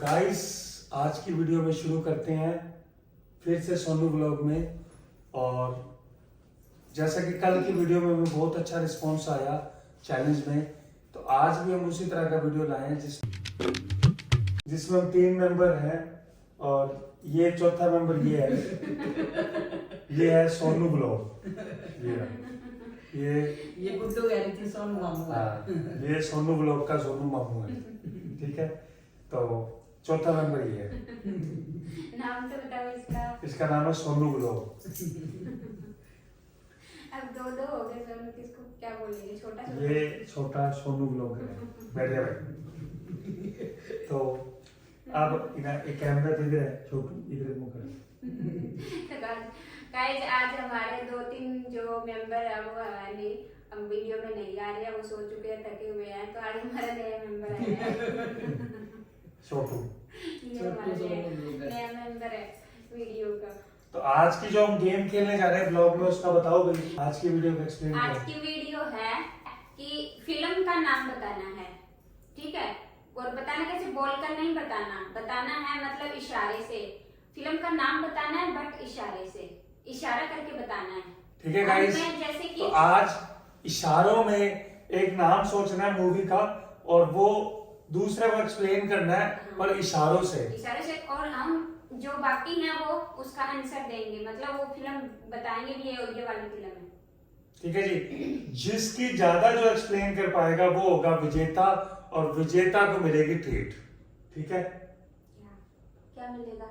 Guys आज की video में शुरू करते हैं फिर से सोनू ब्लॉग में। और जैसा कि कल की वीडियो में हमें बहुत अच्छा रिस्पांस आया चैलेंज में, तो आज भी हम उसी तरह का वीडियो लाए हैं जिसमें हम 3 मेंबर हैं और ये चौथा मेंबर ये है सोनू ब्लॉग। ये गुड्डू कह रही थी सोनू मामू। हाँ, ये सोनू ब्लॉग का सोनू मामू है। ठीक है, तो चौथा मेंबर ये है। नाम तो बताओ इसका नाम है सोनू ब्लॉग। अब दो हो गए, सोनू किसको क्या बोलेंगे? छोटा ये छोटा सोनू ब्लॉग है मेरे भाई। तो अब एक कैमरा इधर है, छोटू इधर मुंह कर। गाइस आज हमारे 2-3 जो मेंबर है वो नहीं, हम वीडियो में नहीं आ रहे हैं, वो सो चुके हैं, थके हुए हैं, तो आज हमारा नया मेंबर है छोटू। ये हमारा नया मेंबर है वीडियो का। तो आज की जो हम गेम खेलने जा रहे हैं ब्लॉग में, उसका बताओ भाई। आज की वीडियो का एक्सप्लेन आज की वीडियो है कि फिल्म का नाम बताना है, ठीक है? और बताना कैसे, बोलकर नहीं बताना है मतलब इशारे से। फिल्म का नाम बताना है बट इशारे से, इशारा करके बताना है। ठीक है गाइस, जैसे कि तो आज इशारों में एक नाम सोचना है मूवी का और वो दूसरे को एक्सप्लेन करना है पर इशारों से। और हम जो बाकी हैं वो उसका आंसर देंगे, मतलब वो फिल्म बताएंगे भी ये वाली फिल्म है। ठीक है जी, जिसकी ज्यादा जो एक्सप्लेन कर पाएगा वो होगा विजेता और विजेता को मिलेगी ट्रीट। ठीक है, क्या मिलेगा?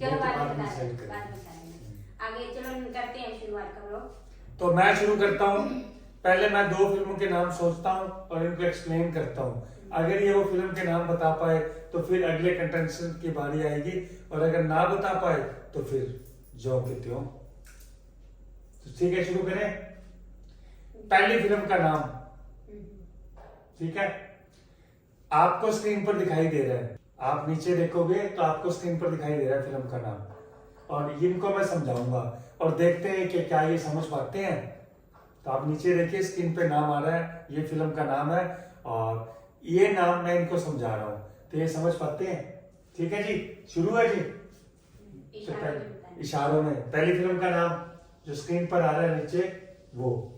चलो बाद में बताएंगे। आगे चलो करते हैं शुरुआत करो। तो मैं शुरू करता हूँ। पहले मैं 2 फिल्मों के नाम सोचता हूँ और इनको एक्सप्लेन करता हूँ। अगर ये वो फिल्म के नाम बता पाए तो फिर अगले कंटेस्टेंट की बारी आएगी, और अगर ना बता पाए तो फिर जो कहते हो। तो ठीक है, शुरू करें। पहली फिल्म का नाम, ठीक है, आपको स्क्रीन पर दिखाई दे रहा है। आप नीचे देखोगे तो आपको स्क्रीन पर दिखाई दे रहा है फिल्म का नाम, और इनको मैं समझाऊंगा और देखते हैं कि क्या ये समझ पाते हैं। तो आप नीचे देखिए, स्क्रीन पे नाम आ रहा है, ये फिल्म का नाम है और ये नाम मैं इनको समझा रहा हूँ, तो ये समझ पाते हैं। ठीक है जी, शुरू है जी। इशारों में पहली फिल्म का नाम जो स्क्रीन पर आ रहा है नीचे, वो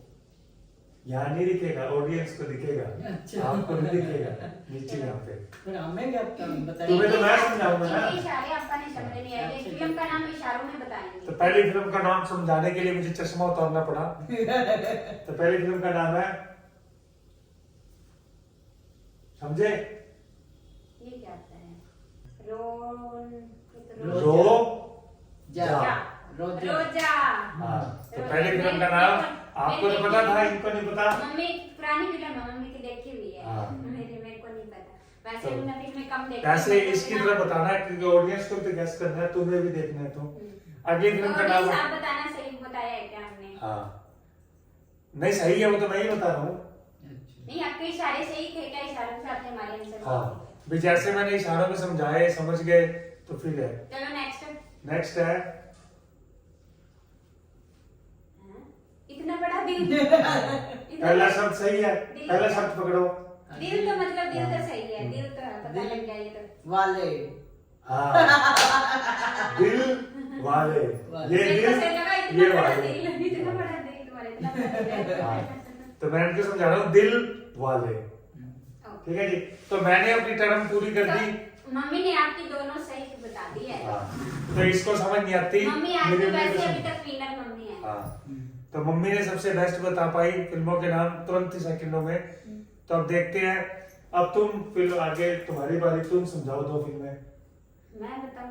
यहाँ नहीं दिखेगा, ऑडियंस को दिखेगा। अच्छा। आपको नहीं दिखेगा, नीचे यहाँ पे। फिर हमें क्या बताइए? तुम्हें तो मैं समझाऊंगा ना। इशारे आपका नहीं समझ नहीं आएंगे, फिल्म का नाम इशारों में बताएंगे। तो पहली फिल्म का नाम समझाने के लिए मुझे चश्मा उतारना पड़ा। तो पहली फिल्म का नाम है, समझे? ये क्या आता है? रोजा। हाँ, तो पहली फिल्म का नाम आपको तो पता था, इनको नहीं पता। मम्मी पुरानी फिल्म है, मम्मी की देखी हुई है। हाँ। मेरे को नहीं पता। वैसे मैं फिल्में कम देखती हूँ। कैसे इसकी तरह बताना है क्योंकि ऑडियंस को तो गेस करना है, तुम्हें भी देखना है। तो अगली फिल्म का नाम आप बताना, सही बताया है क्या हमने? हाँ, नहीं सही है, वो तो मैं ही बता रहा हूँ। नहीं, आपके इशारे से ही थे क्या? इशारों से आपने हमारे आंसर। हाँ, भी जैसे मैंने इशारों में समझाए, समझ गए तो फिर है। चलो नेक्स्ट है इतना बड़ा दिल। पहला शब्द सही है, पहला शब्द पकड़ो। दिल तो मतलब दिल तो सही है, दिल तो पता लग गया ये तो। वाले। हाँ, दिल वाले, ये दिल, ये वाले। इतना बड़ा दिल तुम्हारे, इतना बड़ा दिल। हाँ, तो मैं इनको समझा रहा हूँ, दिल वाले। ठीक है जी, तो मैंने अपनी टर्म पूरी कर दी। मम्मी ने आपकी दोनों सही बता दी है। हाँ, तो इसको समझ नहीं आती। मम्मी आज भी वैसे अभी तक विनर मम्मी है। हाँ, तो मम्मी ने सबसे बेस्ट बता पाई फिल्मों के नाम तुरंत ही सेकंडों में। तो अब देखते हैं, अब तुम फिल्म आगे, तुम्हारी बारी, तुम समझाओ 2 फिल्में। मैं बताऊं?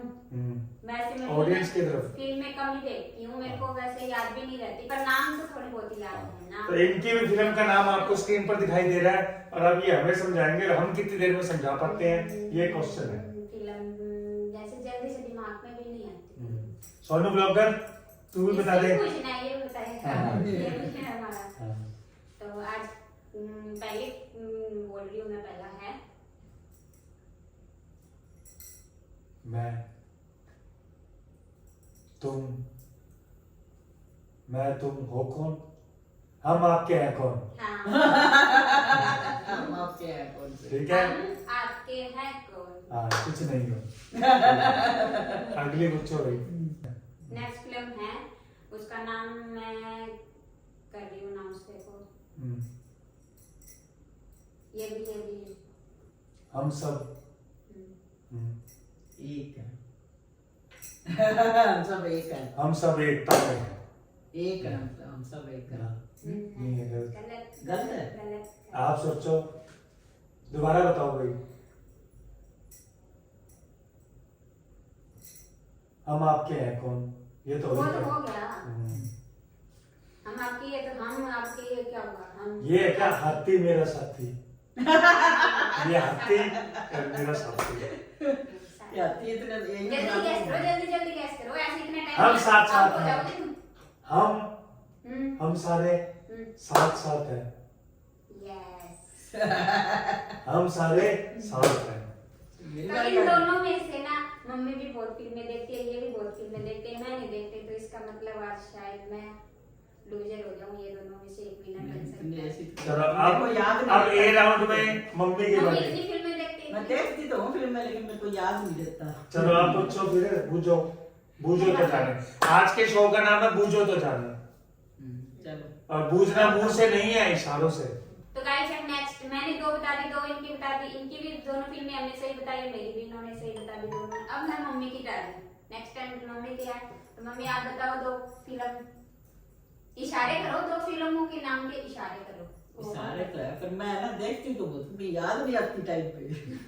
वैसे मैं ऑडियंस की तरफ फिल्में कम ही देखती हूँ, मेरे को वैसे याद भी नहीं रहती, पर नाम तो थोड़ी बहुत ही याद है ना। तो इनकी भी फिल्म का नाम आपको स्क्रीन पर दिखाई दे रहा है और अब ये हमें समझाएंगे, और हम कितनी देर में समझा पाते हैं, ये क्वेश्चन है। फिल्म जैसे जल्दी से दिमाग में भी नहीं आती। सोनू ब्लॉगर, तू भी बता दे। पूछना है, ये बताएगा। हाँ। ये पूछना है हमारा। हाँ। तो आज पहले बोल रही हूँ मैं, पहला है मैं, तुम हो कौन, हम आपके हैं कौन। हाँ। हम आपके हैं कौन से? ठीक है, हम आपके हैं कौन। हाँ कुछ नहीं हो अगली पूछो भाई। नेक्स्ट फिल्म है, उसका नाम मैं कर रही हूँ नाम उसके को। हम्म, ये भी हम सब। हम्म, एक है हम सब एक है। हम सब एकता में हैं। एक है हम सब एक है। नहीं है गलत। गलत गलत है? गलत। आप सोचो, दोबारा बताओ भाई। हम आपके हैं कौन, ये तो वो ही तो है। हो गया। हम्म, हम आपकी है तो हम आपके ये क्या होगा? हम ये है क्या, हाथी मेरा साथी। ये हाथी मेरा साथी। या इतने यही जल्दी गैस करो, जल्दी गैस करो, ऐसे इतना टाइम हम साथ साथ हो हैं। जाओगे तुम। हम हम सारे साथ साथ हैं। यस। हम सारे साथ हैं। तो इन दोनों में से ना मम्मी भी बहुत फिल्में देखती है, ये भी बहुत फिल्में देखते हैं, मैं नहीं देखती, तो इसका मतलब आज शायद मैं लूजर हो जाऊं। ये दोनों में से एक विनर बन सकता है। चलो मेरे को याद नहीं अब ए राउंड में मम्मी की मम्मी बारी। इतनी फिल्में देखती मैं है। देखती तो हूँ फिल्म में, लेकिन मेरे को याद नहीं रहता। चलो आप पूछो फिर, बूझो बूझो तो जाने। आज के शो का नाम है बूझो तो जाने, चलो और बूझना मुंह से नहीं है, इशारों से। तो गाइस अब नेक्स्ट मैंने दो बता दी, दो इनकी बता दी, इनकी भी दोनों फिल्में हमने सही बताई, मेरी भी इन्होंने सही बता दी दोनों। अब है मम्मी की टर्न। नेक्स्ट टाइम मम्मी की है, तो मम्मी आप बताओ दो फिल्म, इशारे करो, दो फिल्मों के नाम के इशारे करो। सारे तो है, पर मैं ना देखती तो बहुत, मुझे याद नहीं आती टाइम पे।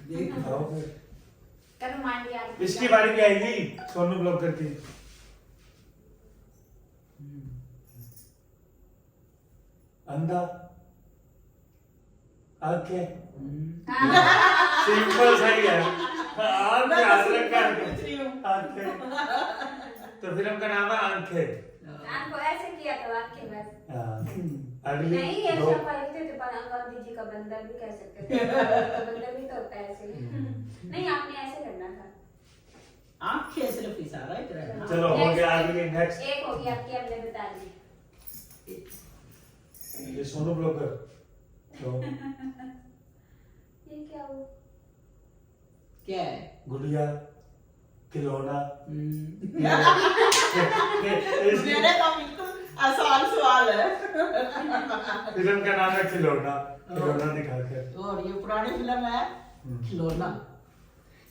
देख बताओ फिर। करो मांड यार। इसकी बारी भी आएगी सोनू ब्लॉगर की। अंधा, आंखें, सिंपल सही है। आप याद रखा आंखें। तो फिल्म का नाम है आंखें। आपको ऐसे किया तो आपके बस हाँ, अगली नहीं है। दो। शफाई थे तो गांधी जी का बंदर भी कह सकते थे। तो बंदर भी तो होता है ऐसे। नहीं आपने ऐसे करना था। आंखें सिर्फ इशारा ही कर रहा है। चलो हो गया, अगली नेक्स्ट। एक हो गया आपकी, हमने बता दी। ये सोनू ब्लॉगर। तो ये क्या हो? क्या है? गुड़िया, खिलौना। मेरे का बिल्कुल आसान सवाल है। फिल्म का नाम है खिलौना, खिलौना दिखाकर। और ये पुरानी फिल्म है खिलौना।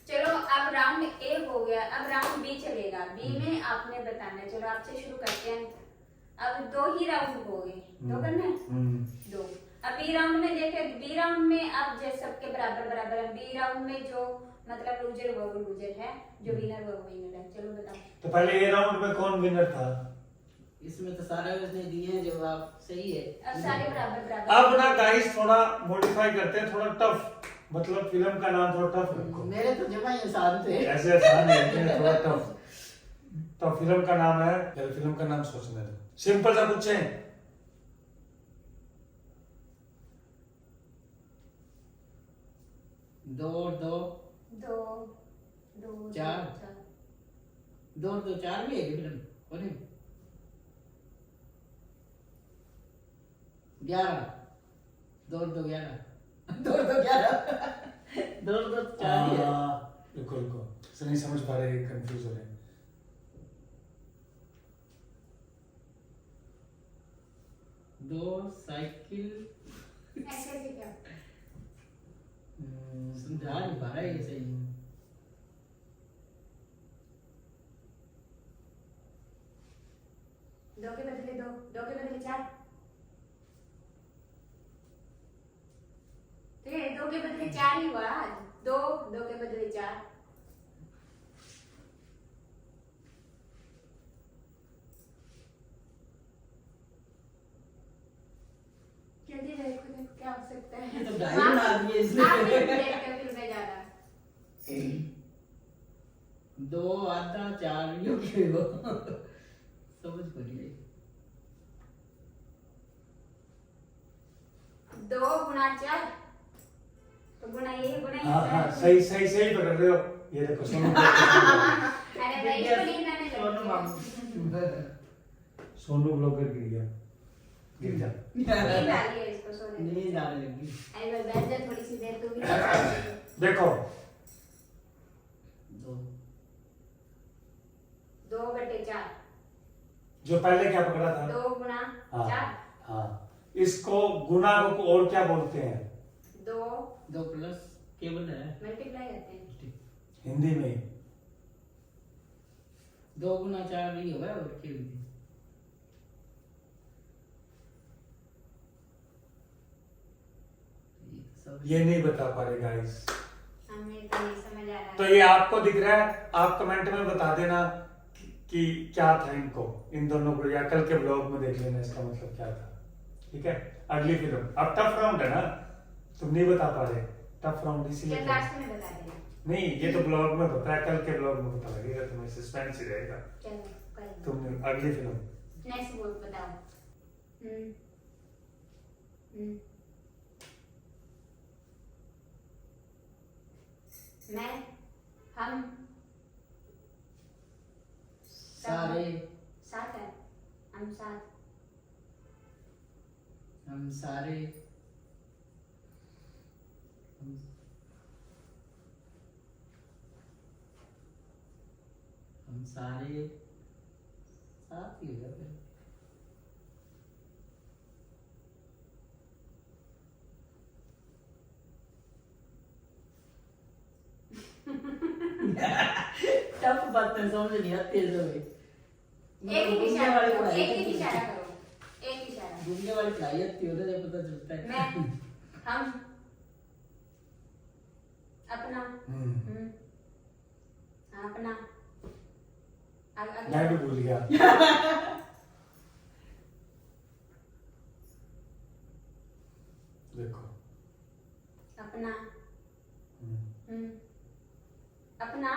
चलो अब राउंड ए हो गया, अब राउंड बी चलेगा। बी में आपने बताना है। चलो आपसे शुरू करते हैं। अब दो ही राउंड हो गए, दो करना है? दो। अब बी राउंड में देखे, बी राउंड में अब जैसे सबके बराबर बराबर है। बी राउंड में जो मतलब लूजर वो लूजर है, जो विनर वो विनर है। चलो बताओ। तो पहले ये राउंड में कौन विनर था? इसमें तो सारे उसने दिए हैं जवाब, सही है। अब सारे बराबर बराबर। अब ना गाइस थोड़ा मॉडिफाई करते हैं, थोड़ा टफ, मतलब फिल्म का नाम थोड़ा टफ रखो। मेरे तो जमा ही आसान थे। ऐसे आसान नहीं है, थोड़ा टफ। तो फिल्म का नाम है, पहले फिल्म का नाम सोचने दो। सिंपल सा पूछे। दो दो दो दो चार। दो दो चार भी है फिल्म, कौन है? 11। दो दो 11। दो दो 11। दो दो चार ही है। रुको रुको, नहीं समझ पा रहे, कंफ्यूज हो रहे हैं। दो साइकिल। ऐसे ऐसे क्या? समझा नहीं पा रहा है ये सही। दो के बदले दो, दो के बदले चार। ठीक है, दो के बदले चार ही हुआ। दो, दो के बदले चार। जल्दी देखो देखो क्या हो सकता है। ये तो ढाई बना दिए इसने। आप भी देखते हो फिल्में ज्यादा। दो आधा चार भी हो गए वो। समझ पड़ी। दो गुना चार तो गुना ये गुना हाँ हाँ, ये। सही सही सही पकड़ रहे हो। ये देखो सोनू अरे भाई इसको नींद आने लगी। सोनू ब्लॉगर गिर गया, गिर जा। नींद आ रही है इसको सोने में। नींद आने लगी। अरे भाई बैठ जा थोड़ी सी देर, तू भी। देखो 2 2/4 जो पहले क्या पकड़ा था? 2 गुना हाँ 4 हाँ, इसको गुना को और क्या बोलते हैं 2 2 प्लस केवल है मल्टीप्लाई करते हैं। हिंदी में? 2 गुना 4 नहीं होगा और केवल ये नहीं बता पा रहे गाइस। हमें तो नहीं समझ आ रहा तो है। ये आपको दिख रहा है, आप कमेंट में बता देना कि क्या था इनको, इन दोनों को, या कल के ब्लॉग में देख लेना इसका मतलब क्या था। ठीक है, अगली फिल्म। अब टफ राउंड है ना, तुम नहीं बता पा रहे, टफ राउंड इसीलिए। क्या लास्ट में बता देना। नहीं, ये तो ब्लॉग में बता है, कल के ब्लॉग में पता लगेगा तुम्हें, सस्पेंस ही रहेगा। चलो कल तुम अगली फिल्म। नेक्स्ट बोल बताओ। हम्म हम्म मैं हम सारे साथ है, हम साथ हम सारे हम सारे साथ ही हो गए। टफ बातें समझ नहीं आती है एक ही इशारा करो, एक ही इशारा करो, एक इशारा। दुनिया वाली पढ़ाई आती है उन्हें पता चलता है। मैं हम अपना हाँ, अपना मैं भी भूल गया। देखो अपना अपना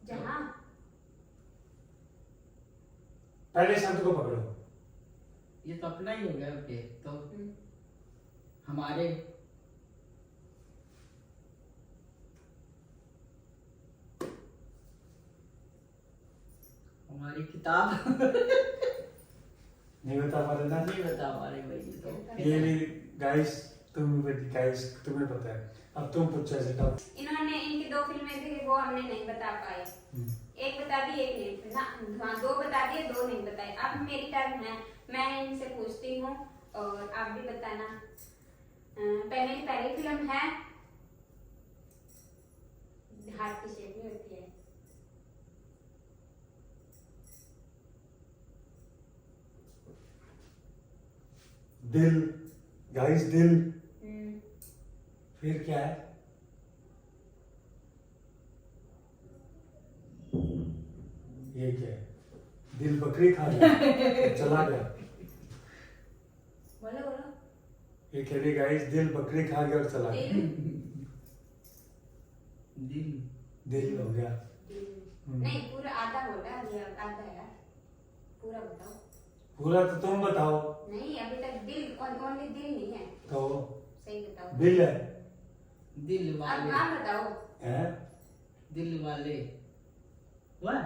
जहाँ पहले शब्द को पकड़ो। ये तो अपना ही हो गया। ओके, तो हमारे हमारी किताब नहीं बता पा रहे ना? नहीं बता पा रहे भाई। ये तो ये भी गाइस, तुम्हें पता है। अब तुम पूछो ऐसे टफ। इन्होंने इनकी 2 फिल्में थी, वो हमने नहीं बता पाए। एक बता दी, एक नहीं ना, हाँ 2 बता दिए, 2 नहीं बताए। अब मेरी टर्न है, मैं इनसे पूछती हूँ और आप भी बताना। मेरी पहली फिल्म है, हाथ की शेप में होती है। दिल, गाइस दिल। फिर क्या है? ये क्या है? दिल बकरी खा गया, चला गया। बोलो बोलो। ये कह रही गाइस, दिल बकरी खा गया और चला गया। दिल दिल हो गया। नहीं, पूरा आधा बोला, अभी आधा है, पूरा बताओ। पूरा तो तुम बताओ। नहीं, अभी तक दिल, ओनली दिल नहीं है। तो सही बताओ। दिल है। दिल अब वाले आप बताओ। हैं? दिल वाले वाह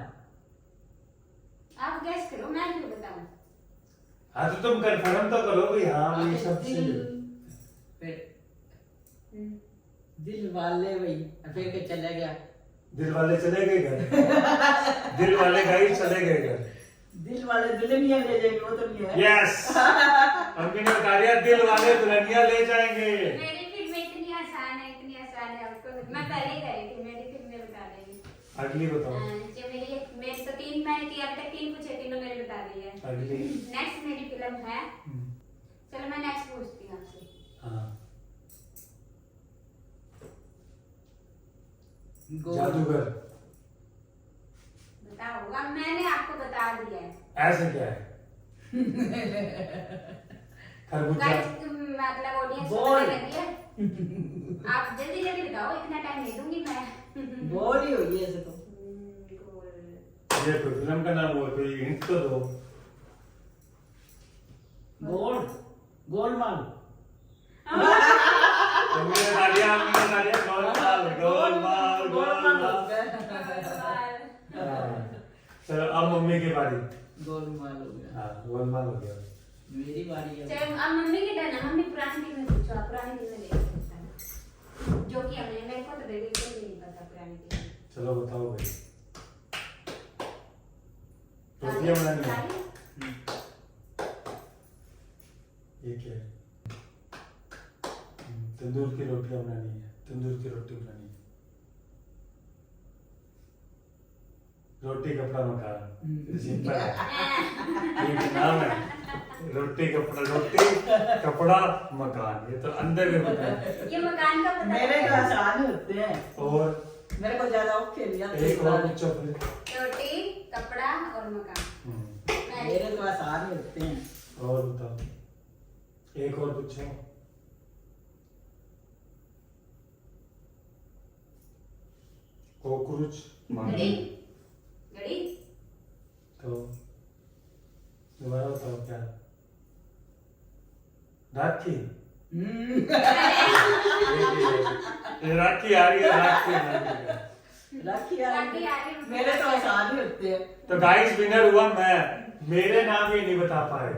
आप गैस करो, मैं क्यों बताऊं। हाँ तो तुम कंफर्म तो करो भी, हाँ ये सब दिल फिर दिल वाले भाई फिर के चला गया। दिल वाले चले गए घर। दिल वाले गाइस चले गए घर। दिल वाले दुल्हनिया ले जाएंगे, वो तो नहीं है। यस, हमने बता दिया, दिल वाले दुल्हनिया ले जाएंगे। मेरी फिल्म इतनी आसान है, इतनी आसान है, आपको मैं पहले ही करी थी, मेरी फिल्म में बता देंगे। अगली बताओ। जो मेरी तो 3 मैंने की, अब तक 3 पूछे, तीनों मेरे बता दी है। अगली। नेक्स्ट मेरी फिल्म है, चलो मैं नेक्स्ट पूछती हूँ आपसे। हाँ, जादूगर। बताओ, अब मैंने आपको बता दिया है। ऐसे क्या है? खरबूजा। गाइस, मतलब ऑडियंस को पता लग गया। आप जल्दी जल्दी बताओ, इतना टाइम नहीं दूंगी मैं। बोल ही होगी ऐसे तो। ये कोई फिल्म का नाम हुआ, कोई हिंट तो दो। गोल गोलमाल। हमने बता दिया, गोलमाल, गोलमाल, गोलमाल। चलो अब मम्मी की बारी। गोलमाल हो गया। हाँ, गोलमाल हो गया। मेरी बारी है। चलो अब मम्मी की टर्न है। मम्मी पुरानी फिल्म पूछो, आप पुरानी फिल्म देखो जो कि हमने, मेरे को तो बिल्कुल भी नहीं पता। बताने के लिए। चलो बताओ भाई। रोटियां बनानी है। ये क्या है? तंदूर की रोटियां बनानी है। तंदूर की रोटी बनानी है। रोटी कपड़ा मकान, सिंपल है। ये नाम है, रोटी कपड़ा मकान। ये तो अंदर में पता है। ये मकान का पता मेरे तो है। आसान होते हैं, और मेरे को ज्यादा औखे नहीं आते। एक और पूछो फिर। रोटी, कपड़ा और मकान। मेरे तो आसान होते हैं। और बताओ, एक और पूछो। कॉकरोच घड़ी, घड़ी, तो दोबारा बताओ क्या? राखी। ये राखी आ रही है, राखी राखी आ राखी रही आ है। रही है। मेरे तो आसान ही होते हैं। तो गाइस विनर हुआ मैं। मेरे नाम ही नहीं बता पाए।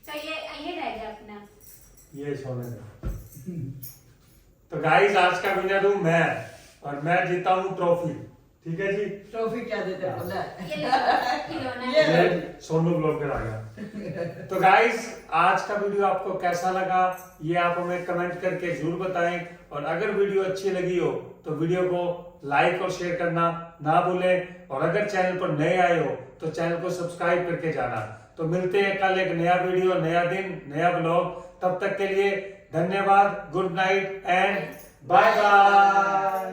तो ये रह गया अपना। ये सोने का। तो गाइस आज का विनर हूँ मैं, और मैं जीता हूँ ट्रॉफी। ठीक है जी। ट्रॉफी क्या देते हैं पता ये है? लो, खिलौना। ये सोनू ब्लॉगर आ गया। तो गाइस आज का वीडियो आपको कैसा लगा ये आप हमें कमेंट करके जरूर बताएं, और अगर वीडियो अच्छी लगी हो तो वीडियो को लाइक और शेयर करना ना भूलें, और अगर चैनल पर नए आए हो तो चैनल को सब्सक्राइब करके जाना। तो मिलते हैं कल एक नया वीडियो, नया दिन, नया ब्लॉग। तब तक के लिए धन्यवाद, good night and bye bye.